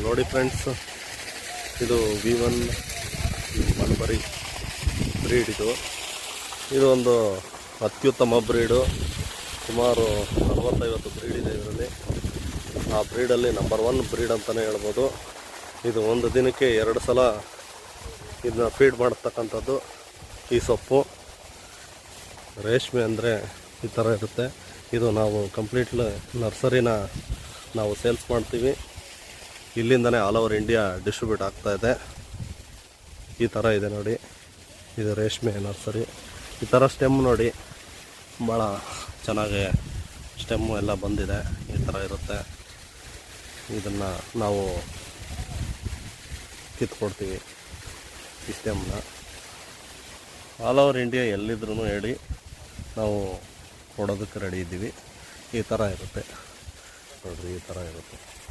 ನೋಡಿ ಫ್ರೆಂಡ್ಸ್, ಇದು V1 mulberry bread. ಇದು ಒಂದು ಅತ್ಯುತ್ತಮ ಬ್ರೀಡು. ಸುಮಾರು 40-50 ಬ್ರೀಡ್ ಇದೆ ಇದರಲ್ಲಿ. ಆ ಬ್ರೀಡಲ್ಲಿ ನಂಬರ್ 1 ಬ್ರೀಡ್ ಅಂತಲೇ ಹೇಳ್ಬೋದು. ಇದು ಒಂದು ದಿನಕ್ಕೆ 2 ಸಲ ಇದನ್ನ ಫೀಡ್ ಮಾಡತಕ್ಕಂಥದ್ದು. ಈ ಸೊಪ್ಪು ರೇಷ್ಮೆ ಅಂದರೆ ಈ ಥರ ಇರುತ್ತೆ. ಇದು ನಾವು ಕಂಪ್ಲೀಟ್ಲಿ ನರ್ಸರಿನ ನಾವು ಸೇಲ್ಸ್ ಮಾಡ್ತೀವಿ. ಇಲ್ಲಿಂದನೇ ಆಲ್ ಓವರ್ ಇಂಡಿಯಾ ಡಿಸ್ಟ್ರಿಬ್ಯೂಟ್ ಆಗ್ತಾಯಿದೆ. ಈ ಥರ ಇದೆ ನೋಡಿ, ಇದು ರೇಷ್ಮೆ ನರ್ಸರಿ. ಈ ಥರ ಸ್ಟೆಮ್ ನೋಡಿ, ಭಾಳ ಚೆನ್ನಾಗಿ ಸ್ಟೆಮ್ಮು ಎಲ್ಲ ಬಂದಿದೆ. ಈ ಥರ ಇರುತ್ತೆ. ಇದನ್ನು ನಾವು ಕಿತ್ಕೊಡ್ತೀವಿ ಈ ಸ್ಟೆಮ್ನ. ಆಲ್ ಓವರ್ ಇಂಡಿಯಾ ಎಲ್ಲಿದ್ರೂ ಹೇಳಿ, ನಾವು ಕೊಡೋದಕ್ಕೆ ರೆಡಿ ಇದ್ದೀವಿ. ಈ ಥರ ಇರುತ್ತೆ ನೋಡಿರಿ, ಈ ಥರ ಇರುತ್ತೆ.